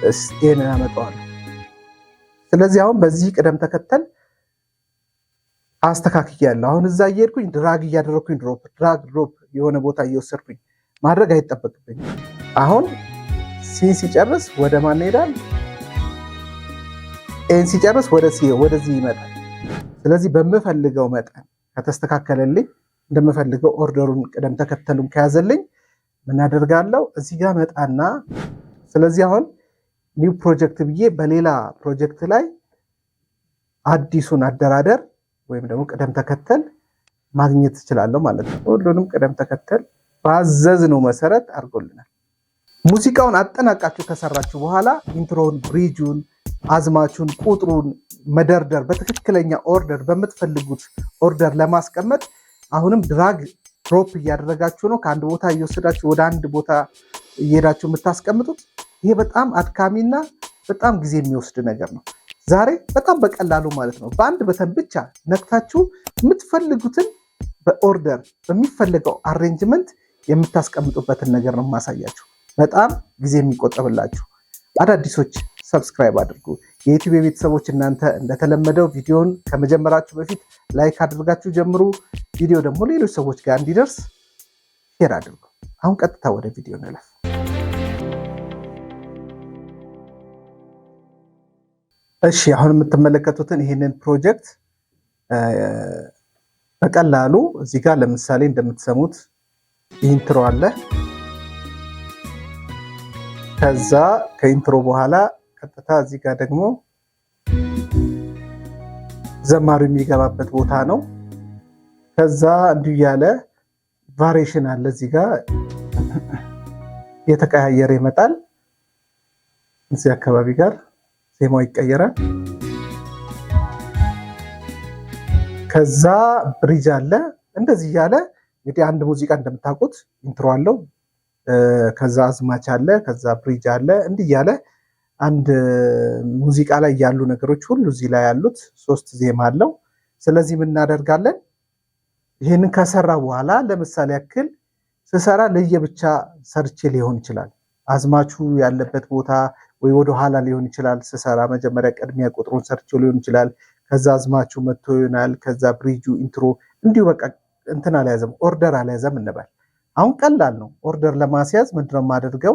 ይሄንን አመጣዋለሁ። ስለዚህ አሁን በዚህ ቅደም ተከተል አስተካክያለሁ። አሁን እዛ እየሄድኩኝ ድራግ እያደረኩኝ ድሮፕ የሆነ ቦታ እየወሰድኩኝ ማድረግ አይጠበቅብኝም። አሁን ሲን ሲጨርስ ወደ ማን ይሄዳል? ኤን ሲጨርስ ወደዚህ ይመጣል። ስለዚህ በምፈልገው መጠን ከተስተካከለልኝ እንደምፈልገው ኦርደሩን ቅደም ተከተሉን ከያዘልኝ ምን አደርጋለሁ? እዚህ ጋር መጣና ስለዚህ አሁን ኒው ፕሮጀክት ብዬ በሌላ ፕሮጀክት ላይ አዲሱን አደራደር ወይም ደግሞ ቅደም ተከተል ማግኘት እችላለሁ ማለት ነው። ሁሉንም ቅደም ተከተል ባዘዝነው መሰረት አድርጎልናል። ሙዚቃውን አጠናቃችሁ ከሰራችሁ በኋላ ኢንትሮውን፣ ብሪጁን፣ አዝማቹን፣ ቁጥሩን መደርደር በትክክለኛ ኦርደር በምትፈልጉት ኦርደር ለማስቀመጥ አሁንም ድራግ ድሮፕ እያደረጋችሁ ነው። ከአንድ ቦታ እየወሰዳችሁ ወደ አንድ ቦታ እየሄዳችሁ የምታስቀምጡት ይሄ በጣም አድካሚና በጣም ጊዜ የሚወስድ ነገር ነው። ዛሬ በጣም በቀላሉ ማለት ነው በአንድ በተን ብቻ ነክታችሁ የምትፈልጉትን በኦርደር በሚፈልገው አሬንጅመንት የምታስቀምጡበትን ነገር ነው የማሳያችሁ። በጣም ጊዜ የሚቆጠብላችሁ። አዳዲሶች ሰብስክራይብ አድርጉ። የዩቲዩብ ቤተሰቦች እናንተ እንደተለመደው ቪዲዮን ከመጀመራችሁ በፊት ላይክ አድርጋችሁ ጀምሩ። ቪዲዮ ደግሞ ሌሎች ሰዎች ጋር እንዲደርስ ሼር አድርጉ። አሁን ቀጥታ ወደ ቪዲዮ እንለፍ። እሺ አሁን የምትመለከቱትን ይህንን ፕሮጀክት በቀላሉ እዚህ ጋር ለምሳሌ እንደምትሰሙት ኢንትሮ አለ። ከዛ ከኢንትሮ በኋላ ቀጥታ እዚህ ጋር ደግሞ ዘማሪው የሚገባበት ቦታ ነው። ከዛ እንዲሁ ያለ ቫሪዬሽን አለ። እዚህ ጋር የተቀያየረ ይመጣል። እዚህ አካባቢ ጋር ዜማው ይቀየራል። ከዛ ብሪጅ አለ። እንደዚህ ያለ እንግዲህ አንድ ሙዚቃ እንደምታውቁት ኢንትሮ አለው። ከዛ አዝማች አለ። ከዛ ብሪጅ አለ። እንዲህ ያለ አንድ ሙዚቃ ላይ ያሉ ነገሮች ሁሉ እዚህ ላይ ያሉት 3 ዜማ አለው። ስለዚህ ምን እናደርጋለን? ይሄንን ከሰራ በኋላ ለምሳሌ ያክል ስሰራ ለየብቻ ሰርቼ ሊሆን ይችላል። አዝማቹ ያለበት ቦታ ወይ ወደ ኋላ ሊሆን ይችላል። ስሰራ መጀመሪያ ቅድሚያ ቁጥሩን ሰርቼው ሊሆን ይችላል። ከዛ አዝማቹ መጥቶ ይሆናል። ከዛ ብሪጁ፣ ኢንትሮ እንዲሁ በቃ እንትን አልያዘም፣ ኦርደር አልያዘም እንበል። አሁን ቀላል ነው። ኦርደር ለማስያዝ ምንድነው የማደርገው?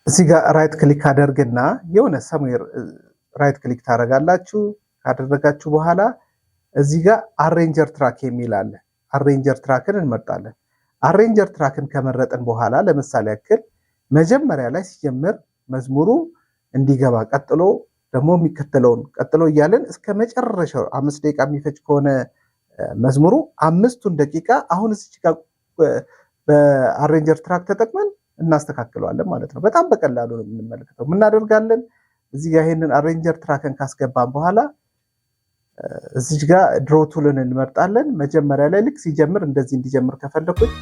እዚህ ጋር ራይት ክሊክ አደርግና የሆነ ሰምዌር ራይት ክሊክ ታደርጋላችሁ። ካደረጋችሁ በኋላ እዚህ ጋር አሬንጀር ትራክ የሚል አለ። አሬንጀር ትራክን እንመርጣለን። አሬንጀር ትራክን ከመረጥን በኋላ ለምሳሌ ያክል መጀመሪያ ላይ ሲጀምር መዝሙሩ እንዲገባ ቀጥሎ ደግሞ የሚከተለውን ቀጥሎ እያለን እስከ መጨረሻው 5 ደቂቃ የሚፈጅ ከሆነ መዝሙሩ 5ቱን ደቂቃ አሁን እዚህ ጋር በአሬንጀር ትራክ ተጠቅመን እናስተካክለዋለን ማለት ነው። በጣም በቀላሉ ነው የምንመለከተው። እናደርጋለን እዚህ ጋር ይሄንን አሬንጀር ትራክን ካስገባን በኋላ እዚህ ጋር ድሮ ቱልን እንመርጣለን። መጀመሪያ ላይ ልክ ሲጀምር እንደዚህ እንዲጀምር ከፈለኩኝ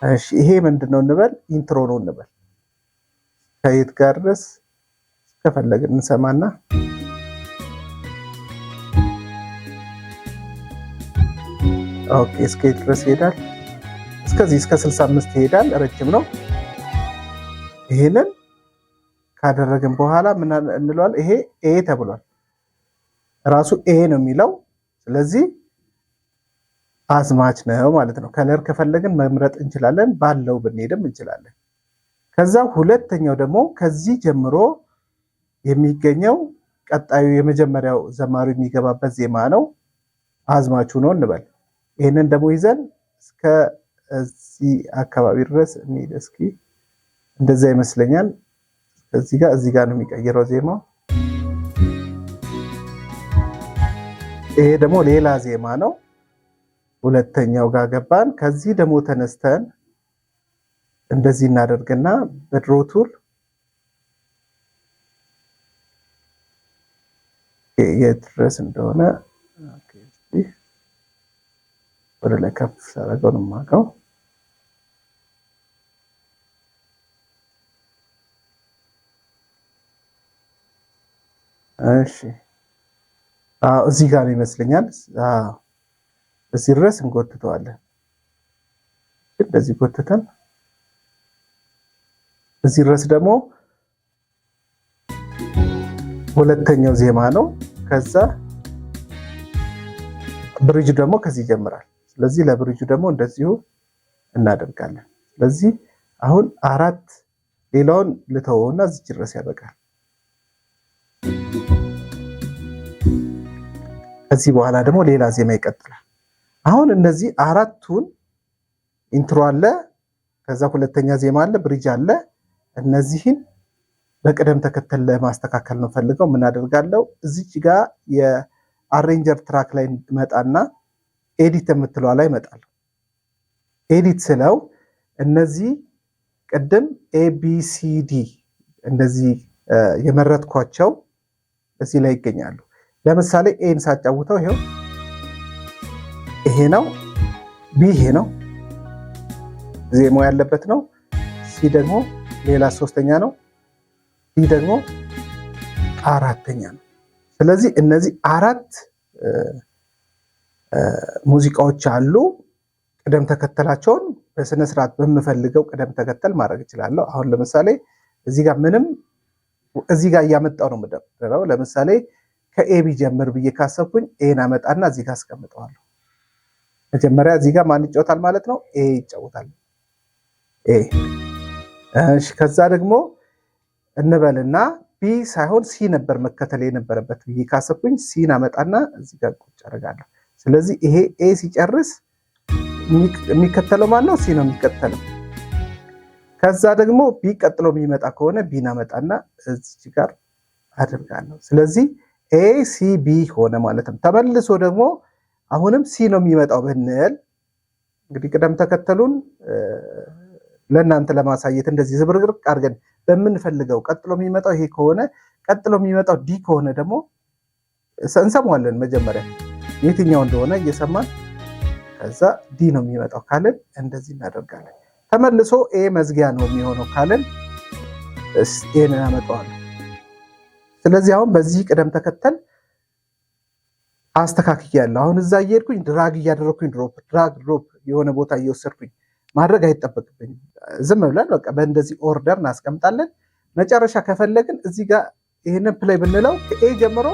እሺ ይሄ ምንድነው እንበል? ኢንትሮ ነው እንበል። ከየት ጋር ድረስ ከፈለግን እንሰማና ኦኬ እስከ ድረስ ይሄዳል። እስከዚህ እስከ 65 ይሄዳል። ረጅም ነው። ይሄንን ካደረግን በኋላ ምን እንለዋል? ይሄ ኤ ተብሏል። ራሱ ኤ ነው የሚለው። ስለዚህ አዝማች ነው ማለት ነው። ከለር ከፈለግን መምረጥ እንችላለን። ባለው ብንሄድም እንችላለን። ከዛ ሁለተኛው ደግሞ ከዚህ ጀምሮ የሚገኘው ቀጣዩ የመጀመሪያው ዘማሪው የሚገባበት ዜማ ነው። አዝማቹ ነው እንበል። ይሄንን ደግሞ ይዘን እስከ እዚህ አካባቢ ድረስ እንሂድ እስኪ። እንደዛ ይመስለኛል። እዚህ ጋር ነው የሚቀየረው ዜማው። ይሄ ደግሞ ሌላ ዜማ ነው። ሁለተኛው ጋር ገባን። ከዚህ ደግሞ ተነስተን እንደዚህ እናደርግና በድሮ ቱል የት ድረስ እንደሆነ ወደ ላይ ከፍ ሳደርገው ነው የማውቀው። እሺ እዚህ ጋር ነው ይመስለኛል። እዚህ ድረስ እንጎትተዋለን። እንደዚህ ጎትተን እዚህ ድረስ ደግሞ ሁለተኛው ዜማ ነው። ከዛ ብሪጅ ደግሞ ከዚህ ይጀምራል። ስለዚህ ለብሪጁ ደግሞ እንደዚሁ እናደርጋለን። ስለዚህ አሁን 4 ሌላውን ልተወውና እዚህ ድረስ ያበቃል። ከዚህ በኋላ ደግሞ ሌላ ዜማ ይቀጥላል። አሁን እነዚህ 4ቱን ኢንትሮ አለ፣ ከዛ ሁለተኛ ዜማ አለ፣ ብሪጅ አለ። እነዚህን በቅደም ተከተል ለማስተካከል ነው ፈልገው ምን አደርጋለሁ እዚች ጋር የአሬንጀር ትራክ ላይ መጣና ኤዲት የምትለዋ ላይ እመጣለሁ። ኤዲት ስለው እነዚህ ቅድም ኤቢሲዲ እንደዚህ የመረጥኳቸው እዚህ ላይ ይገኛሉ። ለምሳሌ ኤን ሳጫውተው ይሄው ይሄ ነው፣ ቢ ይሄ ነው፣ ዜማው ያለበት ነው፣ ሲ ደግሞ ሌላ ሶስተኛ ነው፣ ዲ ደግሞ አራተኛ ነው። ስለዚህ እነዚህ 4 ሙዚቃዎች አሉ። ቅደም ተከተላቸውን በስነ ስርዓት በምፈልገው ቅደም ተከተል ማድረግ እችላለሁ። አሁን ለምሳሌ እዚህ ጋር እያመጣው ነው የምደረው። ለምሳሌ ከኤቢ ጀምር ብዬ ካሰብኩኝ ኤን አመጣና እዚህ ጋር አስቀምጠዋለሁ። መጀመሪያ እዚህ ጋር ማን ይጫወታል ማለት ነው? ኤ ይጫወታል። ኤ እሺ። ከዛ ደግሞ እንበልና ቢ ሳይሆን ሲ ነበር መከተል የነበረበት ብዬ ካሰብኩኝ ሲን አመጣና እዚህ ጋር ቁጭ አደርጋለሁ። ስለዚህ ይሄ ኤ ሲጨርስ የሚከተለው ማን ነው? ሲ ነው የሚከተለው። ከዛ ደግሞ ቢ ቀጥሎ የሚመጣ ከሆነ ቢን አመጣና እዚህ ጋር አደርጋለሁ። ስለዚህ ኤ ሲ ቢ ሆነ ማለት ነው። ተመልሶ ደግሞ አሁንም ሲ ነው የሚመጣው ብንል እንግዲህ ቅደም ተከተሉን ለእናንተ ለማሳየት እንደዚህ ዝብርቅርቅ አድርገን በምንፈልገው ቀጥሎ የሚመጣው ይሄ ከሆነ ቀጥሎ የሚመጣው ዲ ከሆነ ደግሞ እንሰማዋለን። መጀመሪያ የትኛው እንደሆነ እየሰማን ከዛ ዲ ነው የሚመጣው ካልን እንደዚህ እናደርጋለን። ተመልሶ ኤ መዝጊያ ነው የሚሆነው ካልን ኤን እናመጣዋለን። ስለዚህ አሁን በዚህ ቅደም ተከተል አስተካክያለሁ። አሁን እዛ እየሄድኩኝ ድራግ እያደረኩኝ ድራግ ድሮፕ የሆነ ቦታ እየወሰድኩኝ ማድረግ አይጠበቅብኝም። ዝም ብለን በቃ በእንደዚህ ኦርደር እናስቀምጣለን። መጨረሻ ከፈለግን እዚህ ጋር ይህንን ፕሌይ ብንለው ከኤ ጀምሮ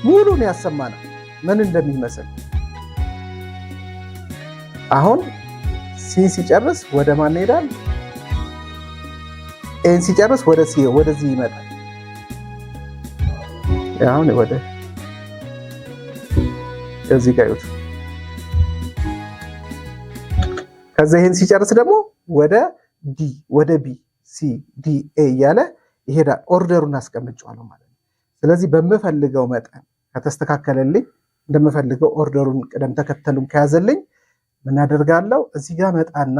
ሙሉን ያሰማናል ምን እንደሚመስል። አሁን ሲን ሲጨርስ ወደ ማን ይሄዳል? ኤን ሲጨርስ ወደ ሲ ወደዚህ ይመጣል። አሁን ወደ እዚህ ጋር ይወጣ። ከዛ ይሄን ሲጨርስ ደግሞ ወደ ዲ ወደ ቢ ሲ ዲ ኤ እያለ ይሄዳል። ኦርደሩን አስቀምጫለሁ ማለት ነው። ስለዚህ በምፈልገው መጠን ከተስተካከለልኝ እንደምፈልገው ኦርደሩን ቅደም ተከተሉን ከያዘልኝ ምን አደርጋለሁ? እዚህ ጋር መጣና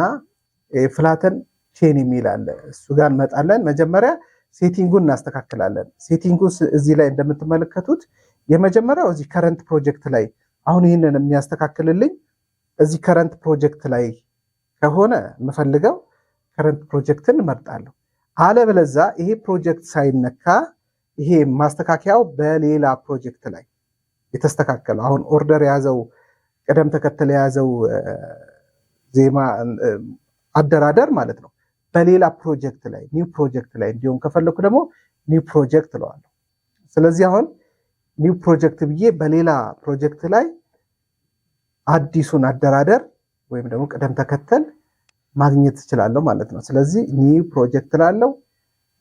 ፍላተን ቼን የሚል አለ። እሱ ጋር እንመጣለን። መጀመሪያ ሴቲንጉን እናስተካክላለን። ሴቲንጉን እዚህ ላይ እንደምትመለከቱት የመጀመሪያው እዚህ ከረንት ፕሮጀክት ላይ አሁን ይህንን የሚያስተካክልልኝ እዚህ ከረንት ፕሮጀክት ላይ ከሆነ የምፈልገው ከረንት ፕሮጀክትን እመርጣለሁ። አለበለዚያ ይሄ ፕሮጀክት ሳይነካ ይሄ ማስተካከያው በሌላ ፕሮጀክት ላይ የተስተካከለው አሁን ኦርደር የያዘው ቅደም ተከተል የያዘው ዜማ አደራደር ማለት ነው በሌላ ፕሮጀክት ላይ ኒው ፕሮጀክት ላይ እንዲሁም ከፈለኩ ደግሞ ኒው ፕሮጀክት እለዋለሁ። ስለዚህ አሁን ኒው ፕሮጀክት ብዬ በሌላ ፕሮጀክት ላይ አዲሱን አደራደር ወይም ደግሞ ቅደም ተከተል ማግኘት እችላለሁ ማለት ነው። ስለዚህ ኒው ፕሮጀክት ላለው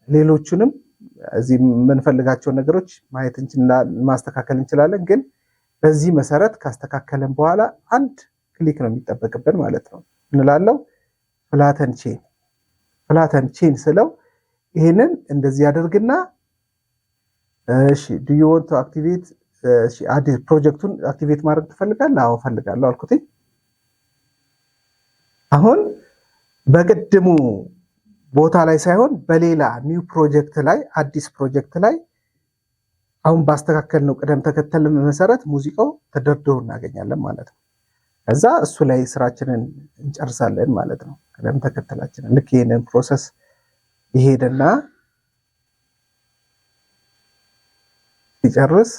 ሌሎቹንም እዚህ የምንፈልጋቸውን ነገሮች ማየት እንችላለን፣ ማስተካከል እንችላለን። ግን በዚህ መሰረት ካስተካከለን በኋላ አንድ ክሊክ ነው የሚጠበቅብን ማለት ነው። እንላለው ፍላተን ቼን ስለው ይሄንን እንደዚህ ያደርግና እሺ ዱ ዩ ዋንት ቱ አክቲቬት አዲስ ፕሮጀክቱን አክቲቬት ማድረግ ትፈልጋለህ? አዎ ፈልጋለሁ አልኩትኝ። አሁን በቅድሙ ቦታ ላይ ሳይሆን በሌላ ኒው ፕሮጀክት ላይ አዲስ ፕሮጀክት ላይ አሁን ባስተካከልነው ቅደም ተከተል መሰረት ሙዚቃው ተደርድሮ እናገኛለን ማለት ነው። ከዛ እሱ ላይ ስራችንን እንጨርሳለን ማለት ነው። ቅደም ተከተላችንን ልክ ይሄንን ፕሮሰስ ይሄድና ሲጨርስ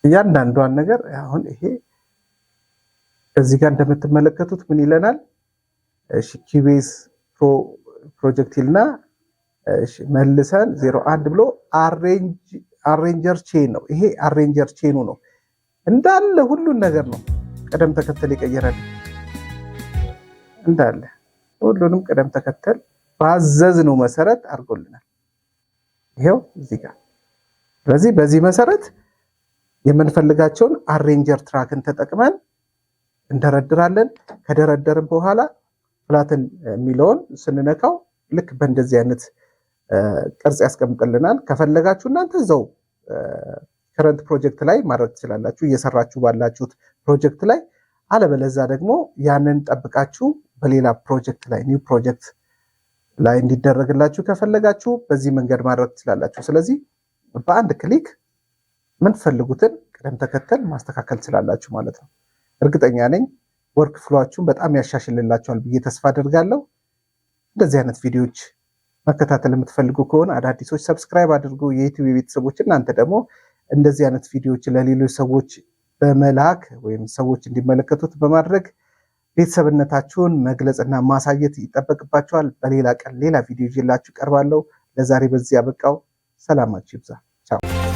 እያንዳንዷን ነገር አሁን ይሄ እዚህ ጋር እንደምትመለከቱት ምን ይለናል? እሺ ኪቤዝ ፕሮጀክቲልና መልሰን 01 ብሎ አሬንጀር ቼን ነው። ይሄ አሬንጀር ቼኑ ነው እንዳለ ሁሉን ነገር ነው ቅደም ተከተል የቀየረልን እንዳለ ሁሉንም ቅደም ተከተል ባዘዝነው መሰረት አድርጎልናል። ይሄው እዚህ ጋር። ስለዚህ በዚህ መሰረት የምንፈልጋቸውን አሬንጀር ትራክን ተጠቅመን እንደረድራለን። ከደረደርን በኋላ ፍላትን የሚለውን ስንነካው ልክ በእንደዚህ አይነት ቅርጽ ያስቀምጥልናል። ከፈለጋችሁ እናንተ እዛው ከረንት ፕሮጀክት ላይ ማድረግ ትችላላችሁ እየሰራችሁ ባላችሁት ፕሮጀክት ላይ። አለበለዛ ደግሞ ያንን ጠብቃችሁ በሌላ ፕሮጀክት ላይ ኒው ፕሮጀክት ላይ እንዲደረግላችሁ ከፈለጋችሁ በዚህ መንገድ ማድረግ ትችላላችሁ። ስለዚህ በአንድ ክሊክ የምትፈልጉትን ቅደም ተከተል ማስተካከል ትችላላችሁ ማለት ነው። እርግጠኛ ነኝ ወርክ ፍሎአችሁን በጣም ያሻሽልላችኋል ብዬ ተስፋ አደርጋለሁ። እንደዚህ አይነት ቪዲዮዎች መከታተል የምትፈልጉ ከሆነ አዳዲሶች ሰብስክራይብ አድርጉ። የዩቲዩብ ቤተሰቦች እናንተ ደግሞ እንደዚህ አይነት ቪዲዮዎች ለሌሎች ሰዎች በመላክ ወይም ሰዎች እንዲመለከቱት በማድረግ ቤተሰብነታችሁን መግለጽና ማሳየት ይጠበቅባችኋል። በሌላ ቀን ሌላ ቪዲዮ ይዤላችሁ ቀርባለሁ። ለዛሬ በዚህ ያበቃው። ሰላማችሁ ይብዛ። ቻው።